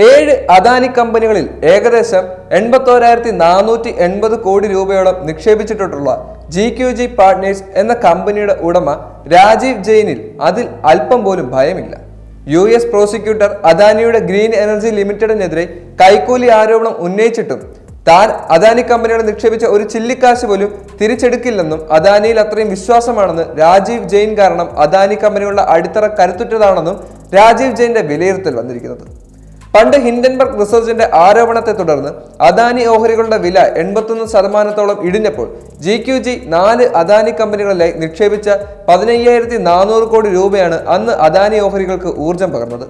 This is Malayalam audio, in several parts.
7 അദാനി കമ്പനികളിൽ ഏകദേശം 81,480 കോടി രൂപയോളം നിക്ഷേപിച്ചിട്ടുള്ള GQG പാർട്ട്നേഴ്സ് എന്ന കമ്പനിയുടെ ഉടമ രാജീവ് ജെയിനിൽ അതിൽ അല്പം പോലും ഭയമില്ല. US പ്രോസിക്യൂട്ടർ അദാനിയുടെ ഗ്രീൻ എനർജി ലിമിറ്റഡിനെതിരെ കൈക്കൂലി ആരോപണം ഉന്നയിച്ചിട്ടും താൻ അദാനി കമ്പനിയുടെ നിക്ഷേപിച്ച ഒരു ചില്ലിക്കാശ് പോലും തിരിച്ചെടുക്കില്ലെന്നും അദാനിയിൽ അത്രയും വിശ്വാസമാണെന്ന് രാജീവ് ജെയിൻ കാരണം അദാനി കമ്പനികളുടെ അടിത്തറ കരുത്തുറ്റതാണെന്നും രാജീവ് ജെയിന്റെ വിലയിരുത്തൽ വന്നിരിക്കുന്നത്. പണ്ട് ഹിൻഡൻബർഗ് റിസർച്ചിന്റെ ആരോപണത്തെ തുടർന്ന് അദാനി ഓഹരികളുടെ വില 81% ഇടിഞ്ഞപ്പോൾ GQG 4 അദാനി കമ്പനികളിലായി നിക്ഷേപിച്ച 15,400 കോടി രൂപയാണ് അന്ന് അദാനി ഓഹരികൾക്ക് ഊർജം പകർന്നത്.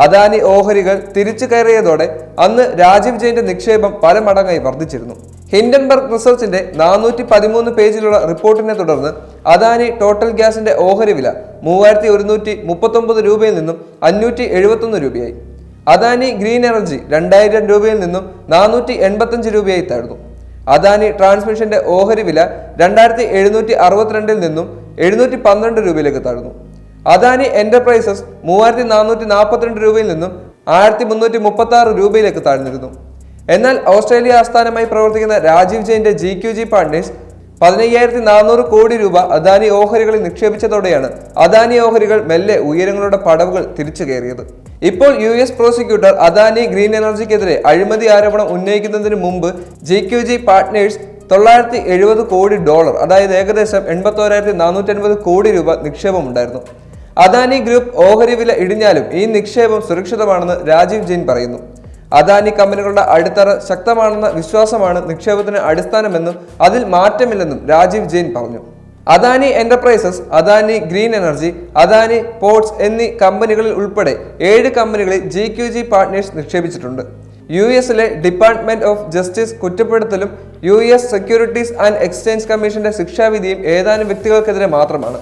അദാനി ഓഹരികൾ തിരിച്ചു കയറിയതോടെ അന്ന് രാജീവ് ജെയിന്റെ നിക്ഷേപം പല മടങ്ങായി വർദ്ധിച്ചിരുന്നു. ഹിൻഡൻബർഗ് റിസർച്ചിന്റെ 413 പേജിലുള്ള റിപ്പോർട്ടിനെ തുടർന്ന് അദാനി ടോട്ടൽ ഗ്യാസിന്റെ ഓഹരി വില 3,139 രൂപയിൽ നിന്നും 571 രൂപയായി. അദാനി ഗ്രീൻ എനർജി 2,000 രൂപയിൽ നിന്നും 485 രൂപയായി താഴ്ന്നു. അദാനി ട്രാൻസ്മിഷന്റെ ഓഹരി വില 2,762 നിന്നും 712 രൂപയിലേക്ക് താഴ്ന്നു. അദാനി എന്റർപ്രൈസസ് 3,442 രൂപയിൽ നിന്നും 1,336 രൂപയിലേക്ക് താഴ്ന്നിരുന്നു. എന്നാൽ ഓസ്ട്രേലിയ ആസ്ഥാനമായി പ്രവർത്തിക്കുന്ന രാജീവ് ജെയിന്റെ GQG പാർട്ട്നേഴ്സ് 15,400 കോടി രൂപ അദാനി ഓഹരികളിൽ നിക്ഷേപിച്ചതോടെയാണ് അദാനി ഓഹരികൾ മെല്ലെ ഉയരങ്ങളുടെ പടവുകൾ തിരിച്ചു കയറിയത്. ഇപ്പോൾ US പ്രോസിക്യൂട്ടർ അദാനി ഗ്രീൻ എനർജിക്കെതിരെ അഴിമതി ആരോപണം ഉന്നയിക്കുന്നതിന് മുമ്പ് GQG പാർട്ട്നേഴ്സ് $970 കോടി, അതായത് ഏകദേശം 81,480 കോടി രൂപ നിക്ഷേപമുണ്ടായിരുന്നു. അദാനി ഗ്രൂപ്പ് ഓഹരി വില ഇടിഞ്ഞാലും ഈ നിക്ഷേപം സുരക്ഷിതമാണെന്ന് രാജീവ് ജെയിൻ പറയുന്നു. അദാനി കമ്പനികളുടെ അടിത്തറ ശക്തമാണെന്ന വിശ്വാസമാണ് നിക്ഷേപത്തിന് അടിസ്ഥാനമെന്നും അതിൽ മാറ്റമില്ലെന്നും രാജീവ് ജെയിൻ പറഞ്ഞു. Adani Enterprises, Adani Green Energy, Adani Ports എന്നീ കമ്പനികളിൽ ഉൾപ്പെടെ 7 കമ്പനികളിൽ GQG പാർട്ട്നേഴ്സ് നിക്ഷേപിച്ചിട്ടുണ്ട്. US-ലെ ഡിപ്പാർട്ട്മെന്റ് ഓഫ് ജസ്റ്റിസ് കുറ്റപ്പെടുത്തലും US സെക്യൂരിറ്റീസ് ആൻഡ് എക്സ്ചേഞ്ച് കമ്മീഷന്റെ ശിക്ഷാവിധിയും ഏതാനും വ്യക്തികൾക്കെതിരെ മാത്രമാണ്,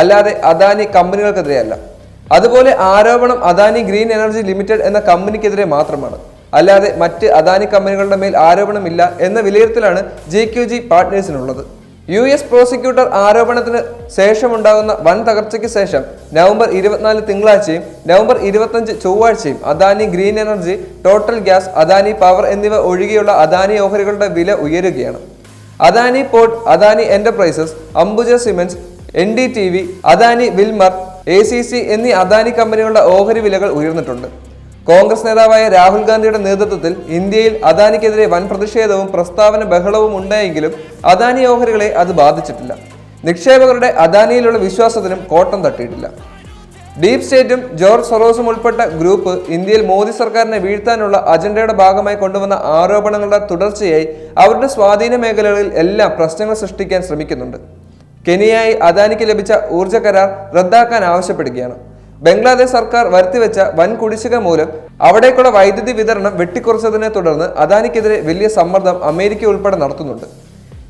അല്ലാതെ അദാനി കമ്പനികൾക്കെതിരെയല്ല. അതുപോലെ ആരോപണം അദാനി ഗ്രീൻ എനർജി ലിമിറ്റഡ് എന്ന കമ്പനിക്കെതിരെ മാത്രമാണ്, അല്ലാതെ മറ്റ് അദാനി കമ്പനികളുടെ മേൽ ആരോപണമില്ല എന്ന വിലയിരുത്തലാണ് GQG പാർട്ട്നേഴ്സിനുള്ളത്. US പ്രോസിക്യൂട്ടർ ആരോപണത്തിന് ശേഷമുണ്ടാകുന്ന വൻ തകർച്ചയ്ക്ക് ശേഷം നവംബർ 24 തിങ്കളാഴ്ചയും നവംബർ 25 ചൊവ്വാഴ്ചയും Adani Green Energy, Total Gas, Adani Power എന്നിവ ഒഴികെയുള്ള അദാനി ഓഹരികളുടെ വില ഉയരുകയാണ്. Adani Port, Adani Enterprises, Ambuja Cements, NDTV, Adani Wilmar, ACC എന്നീ അദാനി കമ്പനികളുടെ ഓഹരി വിലകൾ ഉയർന്നിട്ടുണ്ട്. കോൺഗ്രസ് നേതാവായ രാഹുൽ ഗാന്ധിയുടെ നേതൃത്വത്തിൽ ഇന്ത്യയിൽ അദാനിക്കെതിരെ വൻ പ്രതിഷേധവും പ്രസ്താവന ബഹളവും ഉണ്ടായെങ്കിലും അദാനി ഓഹരികളെ അത് ബാധിച്ചിട്ടില്ല. നിക്ഷേപകരുടെ അദാനിയിലുള്ള വിശ്വാസത്തിനും കോട്ടം തട്ടിയിട്ടില്ല. ഡീപ് സ്റ്റേറ്റും ജോർജ് സൊറോസും ഉൾപ്പെട്ട ഗ്രൂപ്പ് ഇന്ത്യയിൽ മോദി സർക്കാരിനെ വീഴ്ത്താനുള്ള അജണ്ടയുടെ ഭാഗമായി കൊണ്ടുവന്ന ആരോപണങ്ങളുടെ തുടർച്ചയായി അവരുടെ സ്വാധീന മേഖലകളിൽ എല്ലാം പ്രശ്നങ്ങൾ സൃഷ്ടിക്കാൻ ശ്രമിക്കുന്നുണ്ട്. കെനിയായി അദാനിക്ക് ലഭിച്ച ഊർജ്ജ കരാർ റദ്ദാക്കാൻ ആവശ്യപ്പെടുകയാണ്. ബംഗ്ലാദേശ് സർക്കാർ വരുത്തിവെച്ച വൻ കുടിശ്ശിക മൂലം അവിടേക്കുള്ള വൈദ്യുതി വിതരണം വെട്ടിക്കുറച്ചതിനെ തുടർന്ന് അദാനിക്കെതിരെ വലിയ സമ്മർദ്ദം അമേരിക്ക ഉൾപ്പെടെ നടത്തുന്നുണ്ട്.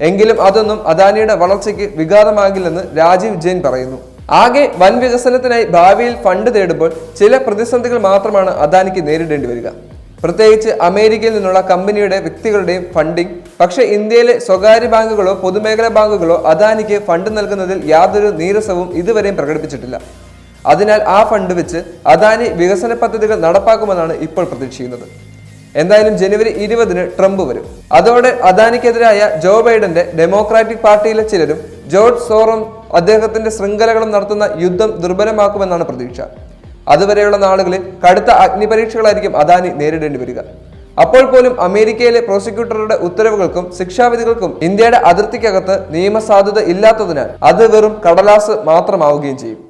എങ്കിലും അതൊന്നും അദാനിയുടെ വളർച്ചയ്ക്ക് വിഘാതമാകില്ലെന്ന് രാജീവ് ജെയിൻ പറയുന്നു. ആകെ വൻ വികസനത്തിനായി ഭാവിയിൽ ഫണ്ട് തേടുമ്പോൾ ചില പ്രതിസന്ധികൾ മാത്രമാണ് അദാനിക്ക് നേരിടേണ്ടി വരിക, പ്രത്യേകിച്ച് അമേരിക്കയിൽ നിന്നുള്ള കമ്പനിയുടെ വ്യക്തികളുടെയും ഫണ്ടിംഗ്. പക്ഷേ ഇന്ത്യയിലെ സ്വകാര്യ ബാങ്കുകളോ പൊതുമേഖലാ ബാങ്കുകളോ അദാനിക്ക് ഫണ്ട് നൽകുന്നതിൽ യാതൊരു നീരസവും ഇതുവരെയും പ്രകടിപ്പിച്ചിട്ടില്ല. അതിനാൽ ആ ഫണ്ട് വെച്ച് അദാനി വികസന പദ്ധതികൾ നടപ്പാക്കുമെന്നാണ് ഇപ്പോൾ പ്രതീക്ഷിക്കുന്നത്. എന്തായാലും ജനുവരി 20-ന് ട്രംപ് വരും. അതോടെ അദാനിക്കെതിരായ ജോ ബൈഡന്റെ ഡെമോക്രാറ്റിക് പാർട്ടിയിലെ ചിലരും ജോർജ് സോറോം അദ്ദേഹത്തിന്റെ ശൃംഖലകളും നടത്തുന്ന യുദ്ധം ദുർബലമാക്കുമെന്നാണ് പ്രതീക്ഷ. അതുവരെയുള്ള നാളുകളിൽ കടുത്ത അഗ്നിപരീക്ഷകളായിരിക്കും അദാനി നേരിടേണ്ടി വരിക. അപ്പോൾ പോലും അമേരിക്കയിലെ പ്രോസിക്യൂട്ടറുടെ ഉത്തരവുകൾക്കും ശിക്ഷാവിധികൾക്കും ഇന്ത്യയുടെ അതിർത്തിക്കകത്ത് നിയമസാധുത ഇല്ലാത്തതിനാൽ അത് വെറും കടലാസ് മാത്രമാവുകയും ചെയ്യും.